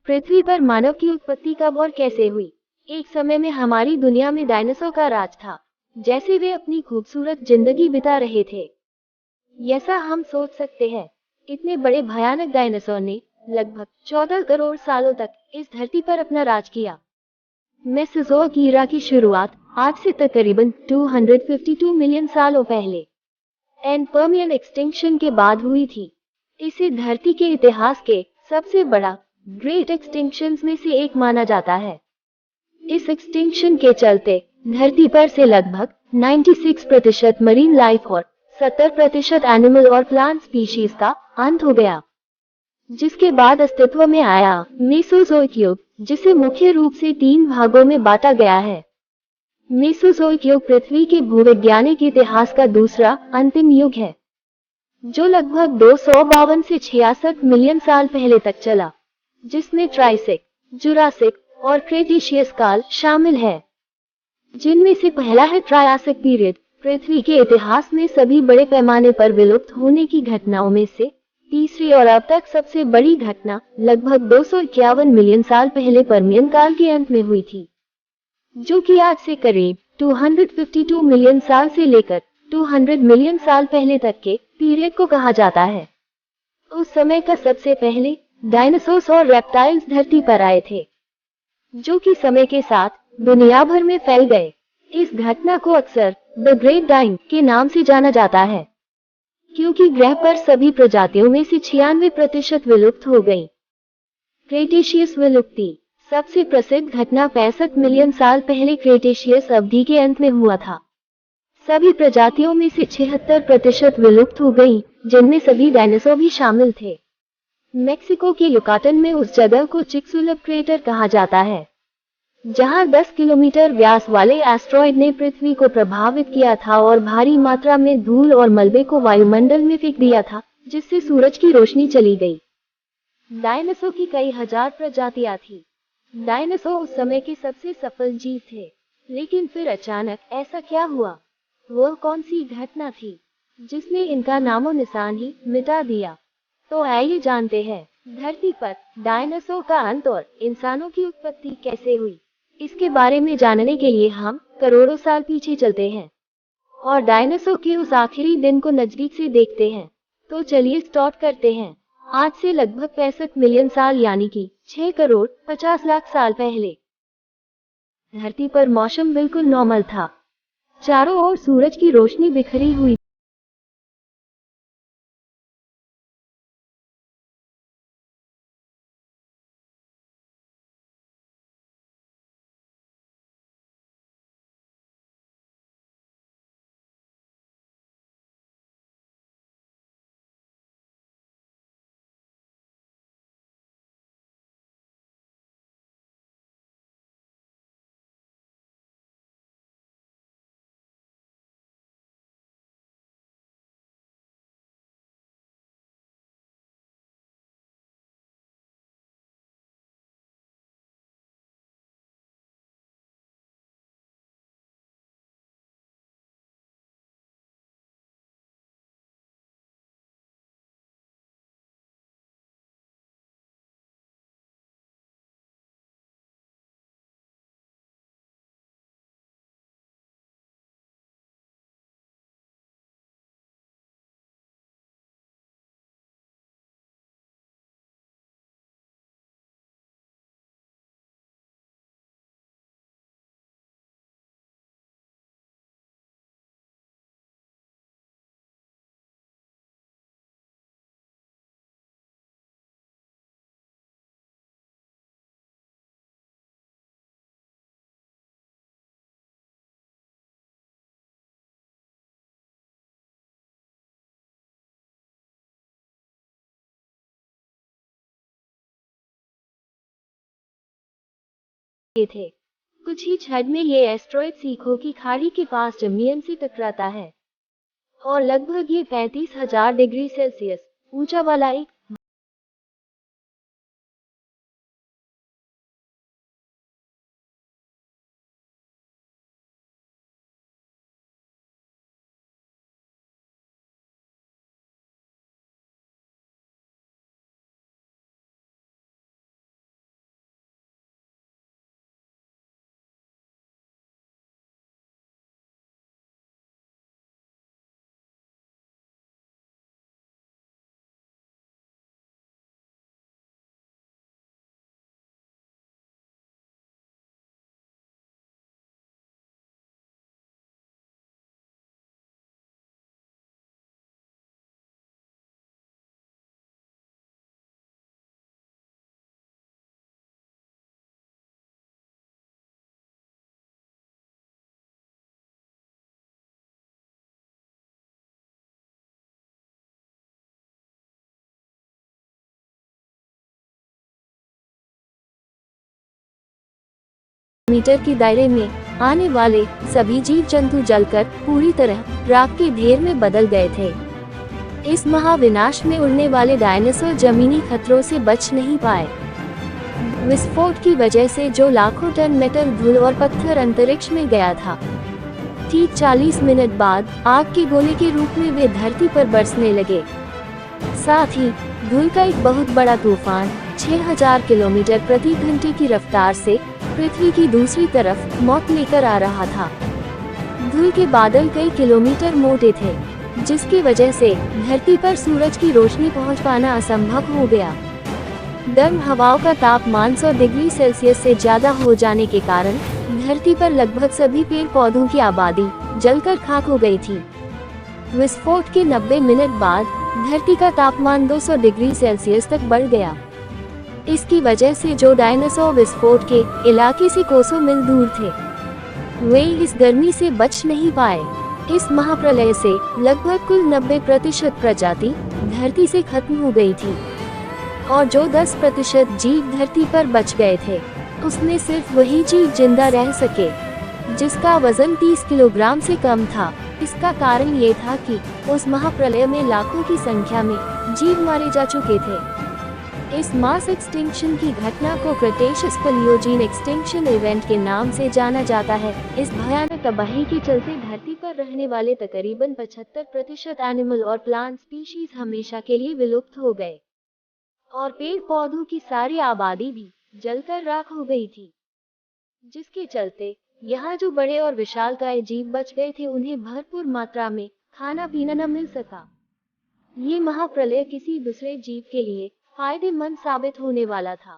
पृथ्वी पर मानव की उत्पत्ति कब और कैसे हुई? एक समय में हमारी दुनिया में डायनासोर का राज था। जैसे वे अपनी खूबसूरत जिंदगी बिता रहे थे, ऐसा हम सोच सकते हैं। इतने बड़े भयानक डायनासोर ने लगभग 14 करोड़ सालों तक इस धरती पर अपना राज किया। मेसोजोइक ईरा की शुरुआत आज से तकरीबन 252 मिलियन सालों पहले एंड पर्मियन एक्सटिंक्शन के बाद हुई थी। इसे धरती के इतिहास के सबसे बड़ा ग्रेट एक्सटिंक्शंस में से एक माना जाता है। इस एक्सटिंक्शन के चलते धरती पर से लगभग 96% मरीन लाइफ और 70% एनिमल और प्लांट स्पीशीज का अंत हो गया, जिसके बाद अस्तित्व में आया मेसोजोइक युग, जिसे मुख्य रूप से 3 भागों में बांटा गया है। मेसोजोइक युग पृथ्वी के भूवैज्ञानिक इतिहास का दूसरा अंतिम युग है, जो लगभग 252 से 66 मिलियन साल पहले तक चला, जिसमें ट्राइसिक, जुरासिक और क्रेटेशियस काल शामिल है, जिनमें से पहला है ट्रायासिक पीरियड। पृथ्वी के इतिहास में सभी बड़े पैमाने पर विलुप्त होने की घटनाओं में से तीसरी और अब तक सबसे बड़ी घटना लगभग 251 मिलियन साल पहले पर्मियन काल के अंत में हुई थी, जो कि आज से करीब 252 मिलियन साल से लेकर 200 मिलियन साल पहले तक के पीरियड को कहा जाता है। उस समय का सबसे पहले डायनासोर्स और रेप्टाइल्स धरती पर आए थे, जो कि समय के साथ दुनिया भर में फैल गए। इस घटना को अक्सर द ग्रेट डाइंग के नाम से जाना जाता है, क्योंकि ग्रह पर सभी प्रजातियों में से 96% विलुप्त हो गई। क्रेटेशियस विलुप्ति सबसे प्रसिद्ध घटना 65 मिलियन साल पहले क्रेटेशियस अवधि के अंत में हुआ था। सभी प्रजातियों में से 76% विलुप्त हो गई, जिनमें सभी डायनासोर भी शामिल थे। मेक्सिको के युकाटन में उस जगह को चिक्सुलप क्रेटर कहा जाता है, जहां 10 किलोमीटर व्यास वाले एस्ट्रॉयड ने पृथ्वी को प्रभावित किया था और भारी मात्रा में धूल और मलबे को वायुमंडल में फेंक दिया था, जिससे सूरज की रोशनी चली गई। डायनासोर की कई हजार प्रजातियां थी। डायनासोर उस समय के सबसे सफल जीव थे, लेकिन फिर अचानक ऐसा क्या हुआ? वह कौन सी घटना थी जिसने इनका नामो निशान ही मिटा दिया? तो आइए जानते हैं, धरती पर डायनासोर का अंत और इंसानों की उत्पत्ति कैसे हुई। इसके बारे में जानने के लिए हम करोड़ों साल पीछे चलते हैं और डायनासोर के उस आखिरी दिन को नजदीक से देखते हैं। तो चलिए स्टार्ट करते हैं। आज से लगभग 65 मिलियन साल यानी कि 6 करोड़ 50 लाख साल पहले धरती पर मौसम बिल्कुल नॉर्मल था। चारों ओर सूरज की रोशनी बिखरी हुई थे। कुछ ही क्षण में ये एस्ट्रॉयड सीखों की खाड़ी के पास जमीन से टकराता है और लगभग ये 35,000 डिग्री सेल्सियस ऊंचा वाला एक मीटर के दायरे में आने वाले सभी जीव जंतु जलकर पूरी तरह राख के ढेर में बदल गए थे। इस महाविनाश में उड़ने वाले डायनासोर जमीनी खतरों से बच नहीं पाए। विस्फोट की वजह से जो लाखों टन मेटल, धूल और पत्थर अंतरिक्ष में गया था, ठीक 40 मिनट बाद आग के गोले के रूप में वे धरती पर बरसने लगे। साथ ही धूल का एक बहुत बड़ा तूफान 6000 किलोमीटर प्रति घंटे की रफ्तार से पृथ्वी की दूसरी तरफ मौत लेकर आ रहा था। धूल के बादल कई किलोमीटर मोटे थे, जिसकी वजह से धरती पर सूरज की रोशनी पहुंच पाना असंभव हो गया। गर्म हवाओं का तापमान 100 डिग्री सेल्सियस से ज्यादा हो जाने के कारण धरती पर लगभग सभी पेड़ पौधों की आबादी जलकर खाक हो गई थी। विस्फोट के 90 मिनट बाद धरती का तापमान 200 डिग्री सेल्सियस तक बढ़ गया। इसकी वजह से जो डायनासोर विस्फोट के इलाके से कोसों मील दूर थे, वे इस गर्मी से बच नहीं पाए। इस महाप्रलय से लगभग कुल 90% प्रजाति धरती से खत्म हो गई थी और जो 10% जीव धरती पर बच गए थे, उसमें सिर्फ वही जीव जिंदा रह सके जिसका वजन 30 किलोग्राम से कम था। इसका कारण ये था कि उस महाप्रलय में लाखों की संख्या में जीव मारे जा चुके थे। इस मास एक्सटिंक्शन की घटना को क्रेटेशियस पैलियोजेन एक्सटिंक्शन इवेंट के नाम से जाना जाता है। इस भयानक तबाही के चलते धरती पर रहने वाले तकरीबन 75% एनिमल और प्लांट स्पीशीज हमेशा के लिए विलुप्त हो गए और पेड़ पौधों की सारी आबादी भी जलकर राख हो गई थी, जिसके चलते यहाँ जो बड़े और विशालकाय जीव बच गए थे, उन्हें भरपूर मात्रा में खाना पीना न मिल सका। ये महाप्रलय किसी दूसरे जीव के लिए फायदेमंद साबित होने वाला था।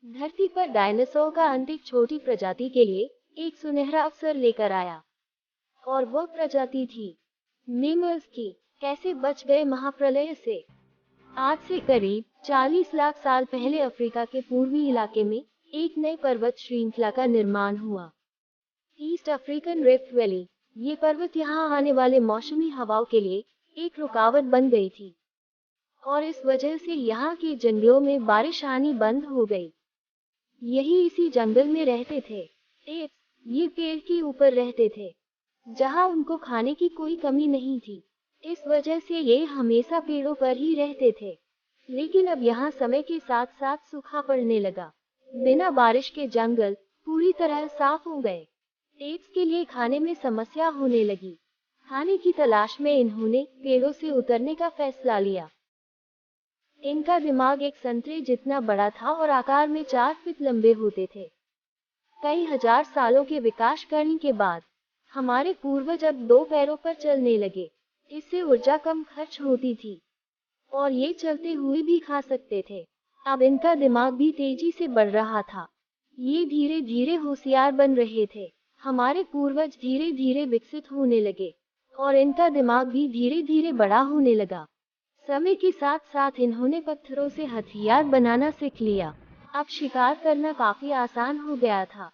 धरती पर डायनासोर का अंत एक छोटी प्रजाति के लिए एक सुनहरा अवसर लेकर आया, और वह प्रजाति थी मेमल्स की। कैसे बच गए महाप्रलय से? आज से करीब 40 लाख साल पहले अफ्रीका के पूर्वी इलाके में एक नई पर्वत श्रृंखला का निर्माण हुआ, ईस्ट अफ्रीकन रिफ्ट वैली। ये पर्वत यहाँ आने वाले मौसमी हवाओं के लिए एक रुकावट बन गई थी और इस वजह से यहाँ के जंगलों में बारिश आनी बंद हो गई। यही इसी जंगल में रहते थे एप्स। ये पेड़ के ऊपर रहते थे, जहाँ उनको खाने की कोई कमी नहीं थी। इस वजह से ये हमेशा पेड़ों पर ही रहते थे। लेकिन अब यहाँ समय के साथ साथ सूखा पड़ने लगा। बिना बारिश के जंगल पूरी तरह साफ हो गए। एप्स के लिए खाने में समस्या होने लगी। खाने की तलाश में इन्होंने पेड़ों से उतरने का फैसला लिया। इनका दिमाग एक संतरे जितना बड़ा था और आकार में 4 फीट लंबे होते थे। कई हजार सालों के विकास करने के बाद हमारे पूर्वज अब 2 पैरों पर चलने लगे। इससे ऊर्जा कम खर्च होती थी और ये चलते हुए भी खा सकते थे। अब इनका दिमाग भी तेजी से बढ़ रहा था। ये धीरे धीरे होशियार बन रहे थे। हमारे पूर्वज धीरे धीरे विकसित होने लगे और इनका दिमाग भी धीरे धीरे बड़ा होने लगा। समय के साथ साथ इन्होंने पत्थरों से हथियार बनाना सीख लिया। अब शिकार करना काफी आसान हो गया था।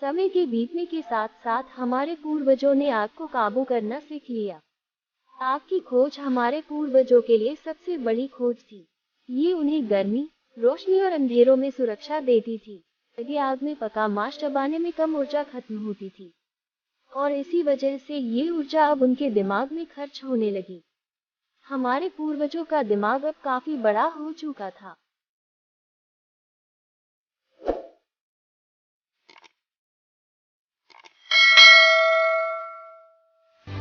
समय के बीतने के साथ साथ हमारे पूर्वजों ने आग को काबू करना सीख लिया। आग की खोज हमारे पूर्वजों के लिए सबसे बड़ी खोज थी। ये उन्हें गर्मी, रोशनी और अंधेरों में सुरक्षा देती थी। यदि आग में पका मांस चबाने में कम ऊर्जा खत्म होती थी और इसी वजह से ये ऊर्जा अब उनके दिमाग में खर्च होने लगी। हमारे पूर्वजों का दिमाग अब काफी बड़ा हो चुका था।